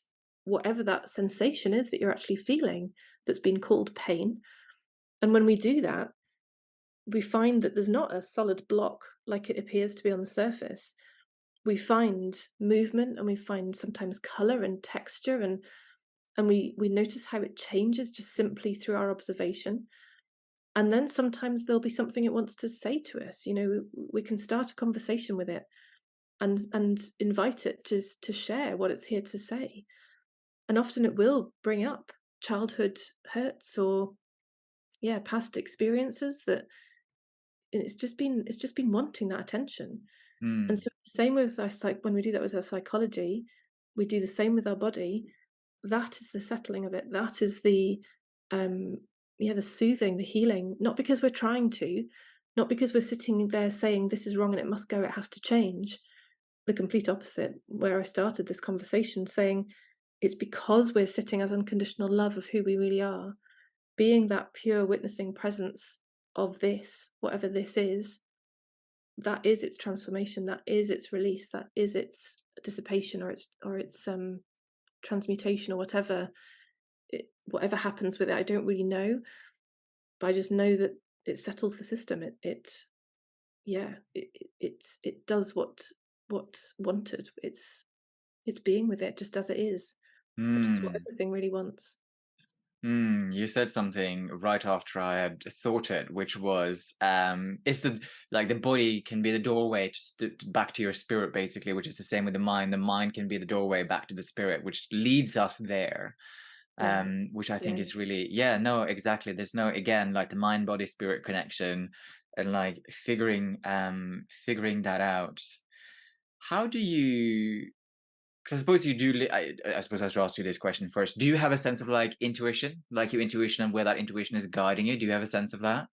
whatever that sensation is that you're actually feeling that's been called pain. And when we do that, we find that there's not a solid block like it appears to be on the surface. We find movement, and we find sometimes color and texture, and we notice how it changes just simply through our observation. And then sometimes there'll be something it wants to say to us. We can start a conversation with it and invite it to share what it's here to say. And often it will bring up childhood hurts or past experiences that it's just been wanting that attention. And Mm. so same with our when we do that with our psychology, we do the same with our body. That is the settling of it. That is um the soothing, the healing, not because we're trying to, not because we're sitting there saying this is wrong and it must go, it has to change. The complete opposite, where I started this conversation saying it's because we're sitting as unconditional love of who we really are, being that pure witnessing presence of this, whatever this is, that is its transformation, that is its release, that is its dissipation or its transmutation or whatever happens with it. I don't really know, but I just know that it settles the system. It does what's wanted. It's being with it just as it is, which is what Mm. everything really wants. You said something right after I had thought it, which was it's the body can be the doorway back to your spirit, basically, which is the same with the mind. The mind can be the doorway back to the spirit, which leads us there. Yeah, Which I think yeah, is really, yeah, no, exactly. There's no, again, like the mind body spirit connection, and like figuring that out. How do you, because I suppose you do. I suppose I should ask you this question first. Do you have a sense of like intuition, like your intuition and where that intuition is guiding you? Do you have a sense of that?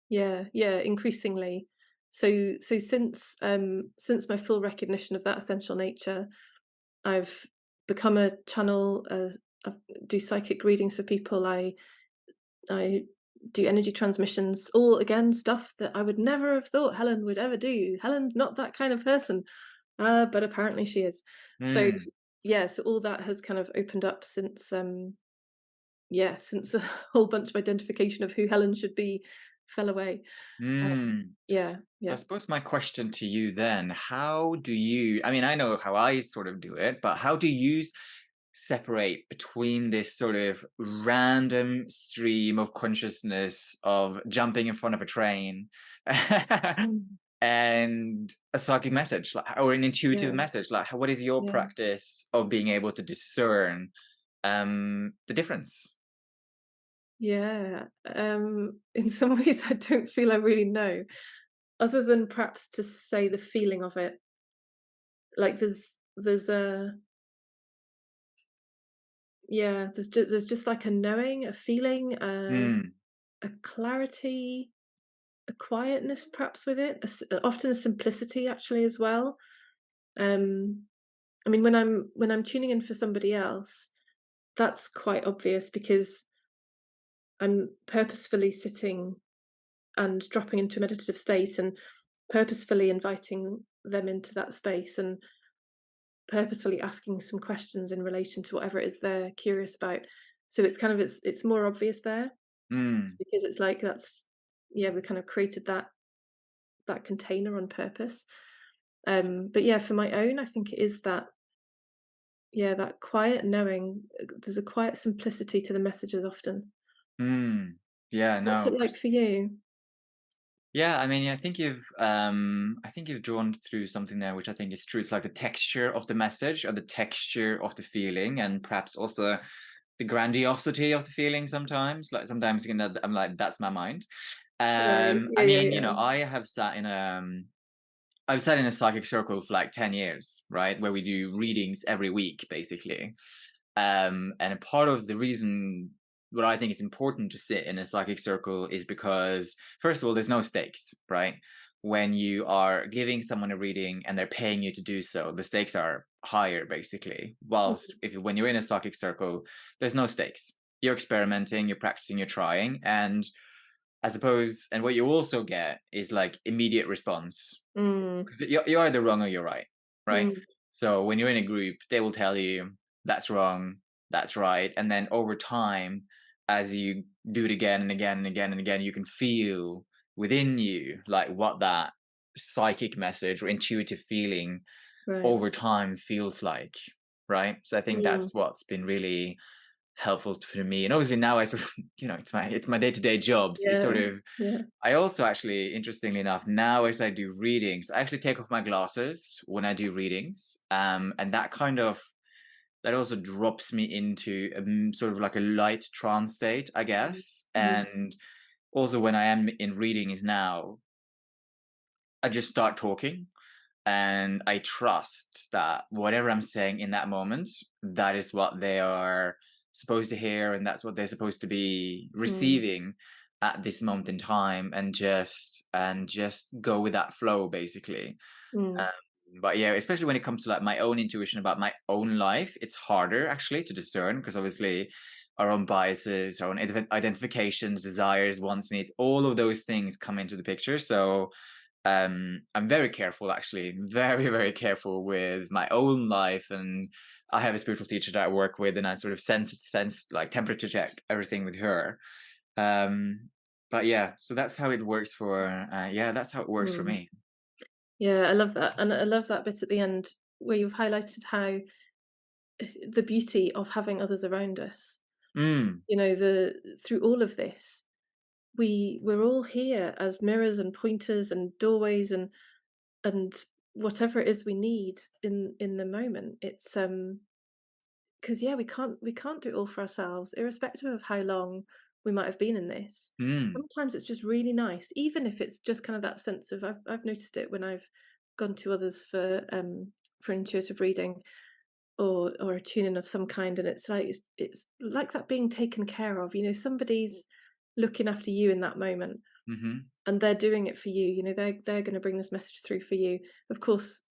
yeah. Increasingly, so since my full recognition of that essential nature, I've become a channel. I do psychic readings for people. I do energy transmissions, all again stuff that I would never have thought Helen would ever do. Helen's not that kind of person, but apparently she is. So Mm, yeah, so all that has kind of opened up since a whole bunch of identification of who Helen should be fell away. mm. Yeah, I yeah, suppose my question to you then, how do you, I mean, I know how I sort of do it, but how do you separate between this sort of random stream of consciousness of jumping in front of a train and a psychic message, like, or an intuitive yeah, message? Like, what is your yeah, practice of being able to discern the difference? yeah. In some ways, I don't feel I really know, other than perhaps to say the feeling of it. Like there's a there's just like a knowing, a feeling, Mm, a clarity, a quietness perhaps with it, often a simplicity actually as well. Um, I mean, when I'm tuning in for somebody else, that's quite obvious because I'm purposefully sitting and dropping into a meditative state and purposefully inviting them into that space and purposefully asking some questions in relation to whatever it is they're curious about. So it's more obvious there mm, because it's like that's we kind of created that container on purpose. But yeah, for my own, I think it is that quiet knowing. There's a quiet simplicity to the messages often. mm. Yeah, What's no. it like for you? Yeah, I mean, I think you've drawn through something there, which I think is true. It's like the texture of the message or the texture of the feeling, and perhaps also the grandiosity of the feeling sometimes. Like sometimes you know, I'm like, that's my mind. Right. I Yeah, yeah, mean, you know, yeah. I've sat in a psychic circle for like 10 years, right? Where we do readings every week, basically. And a part of the reason what I think is important to sit in a psychic circle is because, first of all, there's no stakes, right? when you are giving someone a reading and they're paying you to do so, the stakes are higher, basically. Whilst when you're in a psychic circle, there's no stakes. You're experimenting, you're practicing, you're trying, and I suppose, and what you also get is like immediate response, because you're either wrong or you're right, right? So when you're in a group, they will tell you that's wrong, that's right, and then over time, as you do it again and again and again and again, you can feel within you like what that psychic message or intuitive feeling Right. over time feels like, right? So I think that's what's been really helpful for me. And obviously now I sort of, it's my day-to-day job. So it's Yeah. sort of, Yeah. I also actually, interestingly enough, now as I do readings, I actually take off my glasses when I do readings. And that also drops me into sort of like a light trance state, I guess. And also when I am in readings now, I just start talking and I trust that whatever I'm saying in that moment, that is what they are supposed to hear, and that's what they're supposed to be receiving at this moment in time, and just go with that flow, basically. Um, but yeah, especially when it comes to like my own intuition about my own life, it's harder actually to discern, because obviously our own biases, our own identifications, desires, wants, needs, all of those things come into the picture. So I'm very careful, actually, very, very careful with my own life. And I have a spiritual teacher that I work with, and I sort of sense like temperature check everything with her. But yeah, so that's how it works that's how it works for me. Yeah, I love that. And I love that bit at the end where you've highlighted how the beauty of having others around us. Mm, Through all of this, we're all here as mirrors and pointers and doorways and whatever it is we need in the moment. It's because yeah, we can't do it all for ourselves, irrespective of how long we might have been in this. mm, Sometimes it's just really nice, even if it's just kind of that sense of I've noticed it when I've gone to others for intuitive reading or a tuning of some kind, and it's like that being taken care of. Somebody's looking after you in that moment, mm-hmm, and they're doing it for you. They're going to bring this message through for you. Of course,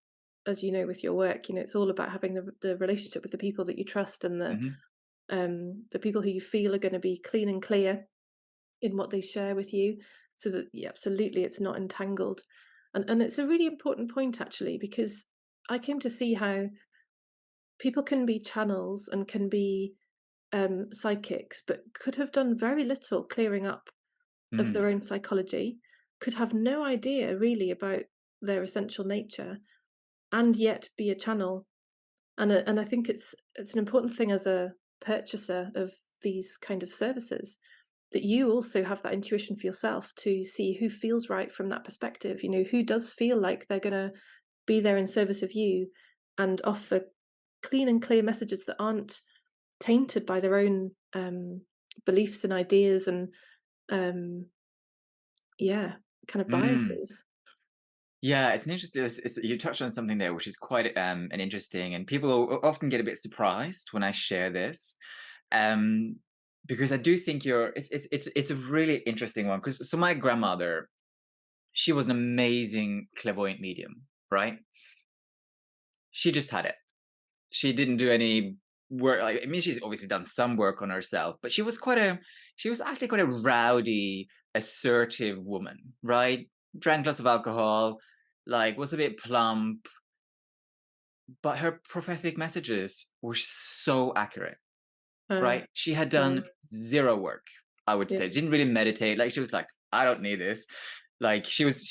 as you know, with your work, it's all about having the relationship with the people that you trust and mm-hmm, the people who you feel are going to be clean and clear in what they share with you, so that yeah, absolutely, it's not entangled. And it's a really important point actually, because I came to see how people can be channels and can be psychics, but could have done very little clearing up of mm, their own psychology, could have no idea really about their essential nature, and yet be a channel. And I think it's an important thing as a purchaser of these kind of services, that you also have that intuition for yourself to see who feels right from that perspective. Who does feel like they're going to be there in service of you and offer clean and clear messages that aren't tainted by their own beliefs and ideas and um, yeah, kind of mm. biases. Yeah, it's an interesting. You touched on something there, which is quite an interesting, and people often get a bit surprised when I share this, um, because I do think it's a really interesting one. Because so my grandmother, she was an amazing clairvoyant medium, right? She just had it. She didn't do any work. Like, I mean, she's obviously done some work on herself, but she was actually quite a rowdy, assertive woman, right? Drank lots of alcohol, like was a bit plump, but her prophetic messages were so accurate, Uh, right? She had yeah, done zero work, I would yeah. say. Didn't really meditate. Like she was like, I don't need this. Like she was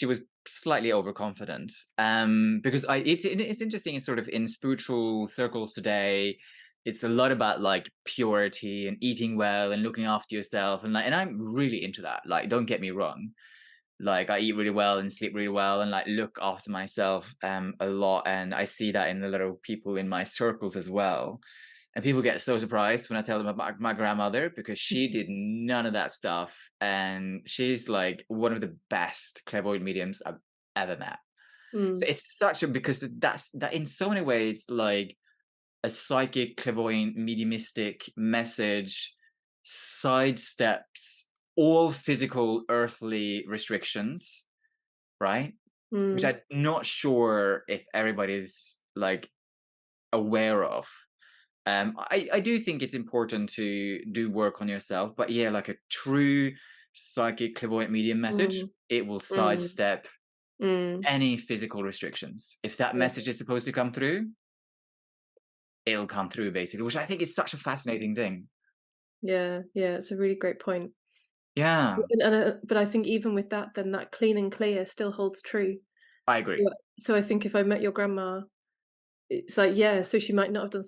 slightly overconfident. Because it's interesting. It's sort of in spiritual circles today. It's a lot about like purity and eating well and looking after yourself, and I'm really into that. Like, don't get me wrong, like I eat really well and sleep really well and like look after myself a lot, and I see that in a lot of people in my circles as well. And people get so surprised when I tell them about my grandmother, because she did none of that stuff, and she's like one of the best clairvoyant mediums I've ever met. So Mm, it's such a, because that in so many ways, like a psychic clairvoyant mediumistic message sidesteps all physical earthly restrictions, right? which I'm not sure if everybody's like aware of. I do think it's important to do work on yourself, but yeah, like a true psychic clairvoyant medium message, mm, it will mm, sidestep mm. any physical restrictions. If that Yeah, message is supposed to come through, it'll come through basically, which I think is such a fascinating thing. yeah, yeah. It's a really great point. Yeah, But I think even with that, then that clean and clear still holds true. I So, agree. so I think if I met your grandma, it's like, yeah, so she might not have done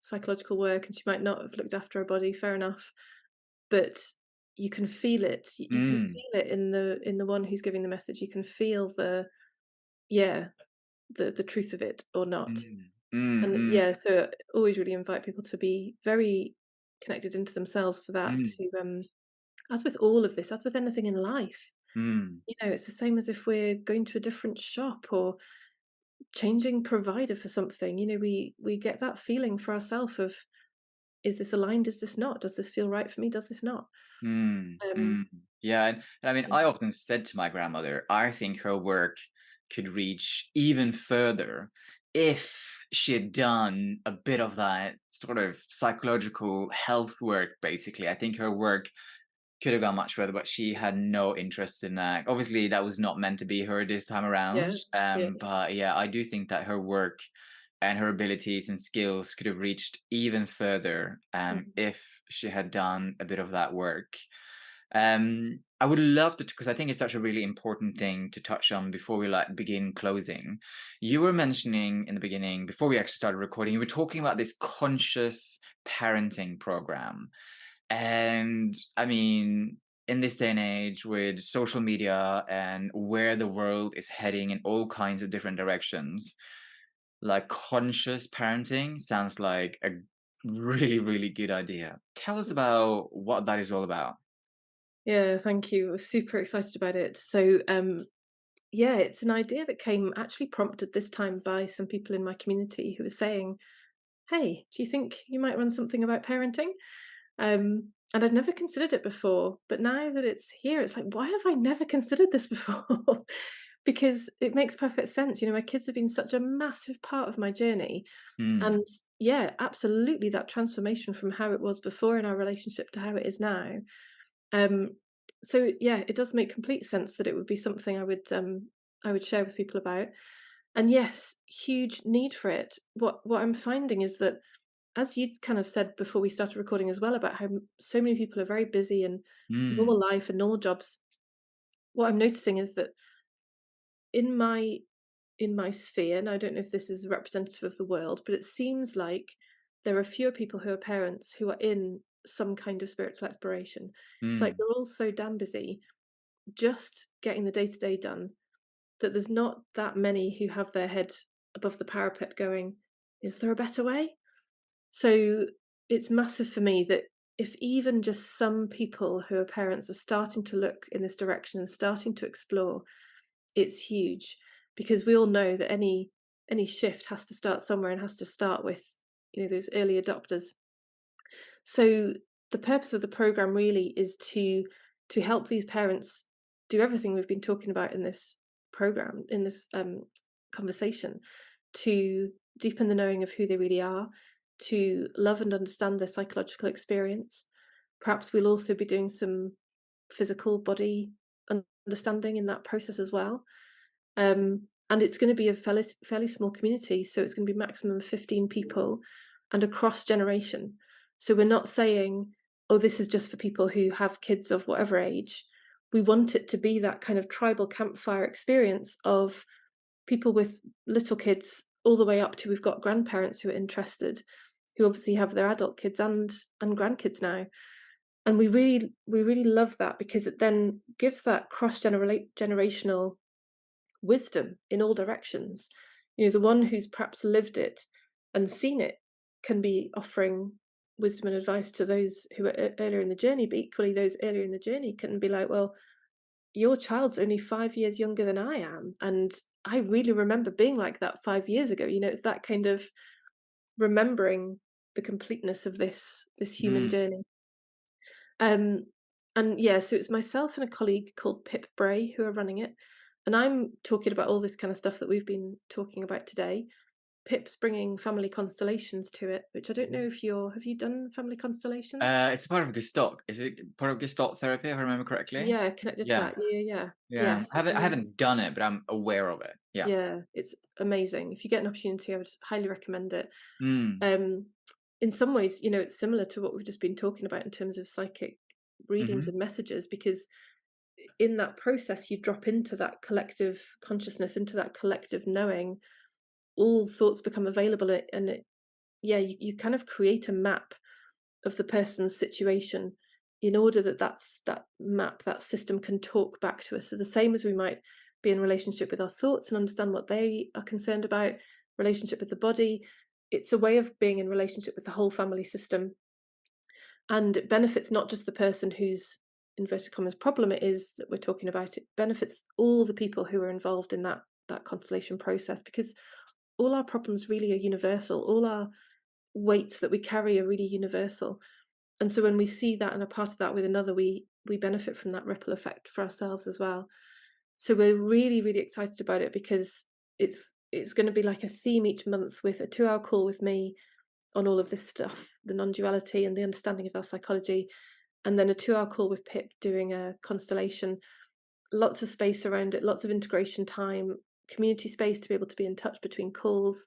psychological work, and she might not have looked after her body. Fair enough, but you can feel it. You can Mm, feel it in the one who's giving the message. You can feel yeah, the truth of it or not. mm, mm, And mm, yeah, so I always really invite people to be very connected into themselves for that. mm, To as with all of this, as with anything in life, mm, you know, it's the same as if we're going to a different shop or changing provider for something. You know, we get that feeling for ourselves of, is this aligned? Is this not? Does this feel right for me? Does this not? mm, Um, mm. Yeah, and I mean, I often said to my grandmother, I think her work could reach even further if she had done a bit of that sort of psychological health work, basically. I think her work could have gone much further, but she had no interest in that. Obviously, that was not meant to be her this time around. yeah, yeah, But yeah, I do think that her work and her abilities and skills could have reached even further mhm, if she had done a bit of that work. I would love to, because I think it's such a really important thing to touch on before we like begin closing. You were mentioning in the beginning, before we actually started recording, you were talking about this conscious parenting program. And I mean, in this day and age with social media and where the world is heading in all kinds of different directions, like conscious parenting sounds like a really, really good idea. Tell us about what that is all about. yeah. Thank you. I was super excited about it. So, yeah, it's an idea that came actually prompted this time by some people in my community who were saying, "Hey, do you think you might run something about parenting?" And I'd never considered it before, but now that it's here, it's like, why have I never considered this before? Because it makes perfect sense. You know, my kids have been such a massive part of my journey. Mm, And yeah, absolutely that transformation from how it was before in our relationship to how it is now. Um, so yeah, it does make complete sense that it would be something I would share with people about. And yes, huge need for it. What I'm finding is that, as you kind of said before we started recording as well, about how so many people are very busy and normal mm, life and normal jobs, what I'm noticing is that in my sphere, and I don't know if this is representative of the world, but it seems like there are fewer people who are parents who are in some kind of spiritual exploration. It's like mm, they're all so damn busy just getting the day to day done that there's not that many who have their head above the parapet going, is there a better way? So it's massive for me that if even just some people who are parents are starting to look in this direction and starting to explore, it's huge, because we all know that any shift has to start somewhere and has to start with, you know, those early adopters. So the purpose of the program really is to help these parents do everything we've been talking about in this program, in this conversation, to deepen the knowing of who they really are, to love and understand their psychological experience. Perhaps we'll also be doing some physical body understanding in that process as well. And it's going to be a fairly small community, so it's going to be maximum 15 people and across generation. So we're not saying, oh, this is just for people who have kids of whatever age. We want it to be that kind of tribal campfire experience of people with little kids all the way up to, we've got grandparents who are interested, who obviously have their adult kids and grandkids now. And we really love that, because it then gives that cross generational wisdom in all directions. You know, the one who's perhaps lived it and seen it can be offering wisdom and advice to those who are earlier in the journey, but equally those earlier in the journey can be like, well, your child's only 5 years younger than I am, and I really remember being like that 5 years ago. You know, it's that kind of remembering the completeness of this human mm, journey. Um, and yeah, so it's myself and a colleague called Pip Bray who are running it. And I'm talking about all this kind of stuff that we've been talking about today. Pip's bringing family constellations to it, which I don't know if have you done family constellations? It's part of Gestalt. Is it part of Gestalt therapy, if I remember correctly? Yeah, connected to Yeah, that. Yeah, yeah, yeah. yeah. Yes, it's I amazing. haven't done it, but I'm aware of it. Yeah. Yeah, it's amazing. If you get an opportunity, I would highly recommend it. Mm. Um, in some ways, it's similar to what we've just been talking about in terms of psychic readings Mhm. and messages, because in that process, you drop into that collective consciousness, into that collective knowing. All thoughts become available, and yeah, you kind of create a map of the person's situation in order that map, that system can talk back to us. So the same as we might be in relationship with our thoughts and understand what they are concerned about, relationship with the body, it's a way of being in relationship with the whole family system. And it benefits not just the person whose inverted commas problem it is that we're talking about, it benefits all the people who are involved in that constellation process, because all our problems really are universal. All our weights that we carry are really universal. And so when we see that and are part of that with another, we benefit from that ripple effect for ourselves as well. So we're really, really excited about it, because it's going to be like a theme each month, with a 2-hour call with me on all of this stuff, the non-duality and the understanding of our psychology, and then a 2-hour call with Pip doing a constellation. Lots of space around it, lots of integration time, community space to be able to be in touch between calls.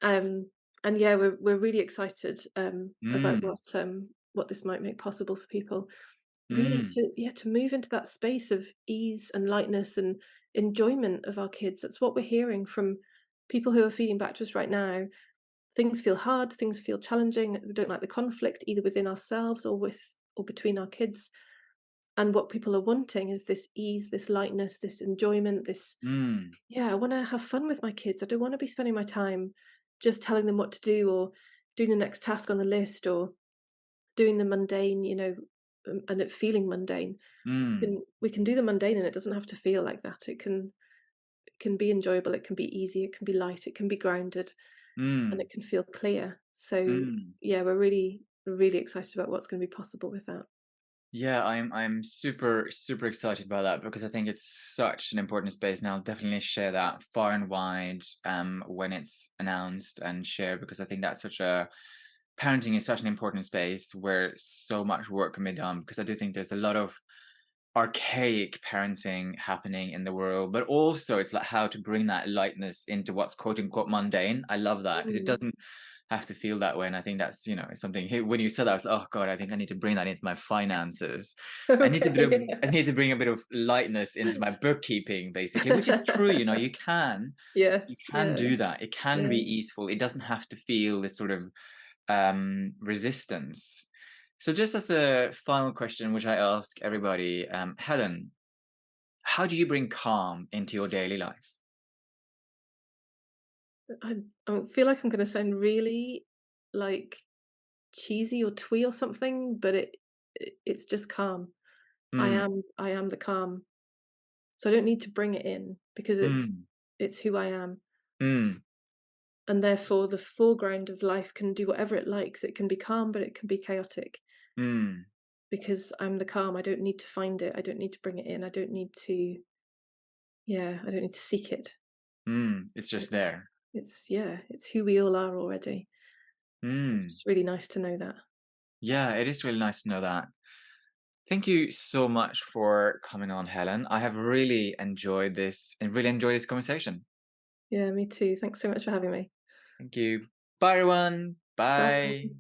Um, and yeah, we're really excited about Mm. what this might make possible for people. Really, Mm. to move into that space of ease and lightness and enjoyment of our kids. That's what we're hearing from people who are feeding back to us right now. Things feel hard, things feel challenging. We don't like the conflict either within ourselves or between our kids. And what people are wanting is this ease, this lightness, this enjoyment, this, Mm. yeah, I want to have fun with my kids. I don't want to be spending my time just telling them what to do, or doing the next task on the list, or doing the mundane, and it feeling mundane. Mm. We can do the mundane and it doesn't have to feel like that. It can be enjoyable, it can be easy, it can be light, it can be grounded, and Mm. it can feel clear. So Mm. yeah, we're really, really excited about what's going to be possible with that. Yeah, I'm super super excited about that because I think it's such an important space, and I'll definitely share that far and wide when it's announced and share, because I think that's such a parenting is such an important space where so much work can be done, because I do think there's a lot of archaic parenting happening in the world, but also it's like how to bring that lightness into what's quote unquote mundane. I love that because it Mm. doesn't have to feel that way. And I think that's, it's something when you said that, I was like, oh God, I think I need to bring that into my finances. Okay. I need to bring a bit of lightness into my bookkeeping, basically, which is true. You Yes, can yeah, do that. It can be yeah. easeful. It doesn't have to feel this sort of resistance. So, just as a final question, which I ask everybody, Helen, how do you bring calm into your daily life? I feel like I'm gonna sound really, like, cheesy or twee or something, but it's just calm. Mm, I am the calm. So I don't need to bring it in, because mm, it's who I am. mm, And therefore the foreground of life can do whatever it likes. It can be calm, but it can be chaotic, mm, because I'm the calm. I don't need to find it. I don't need to bring it in. I don't need to, yeah, I don't need to seek it. mm. It's just It's there. it's who we all are already. It's Mm. just really nice to know that. Yeah, it is really nice to know that. Thank you so much for coming on, Helen. I have really enjoyed this and really enjoyed this conversation. Yeah, me too. Thanks so much for having me. Thank you. Bye, everyone. Bye. Bye.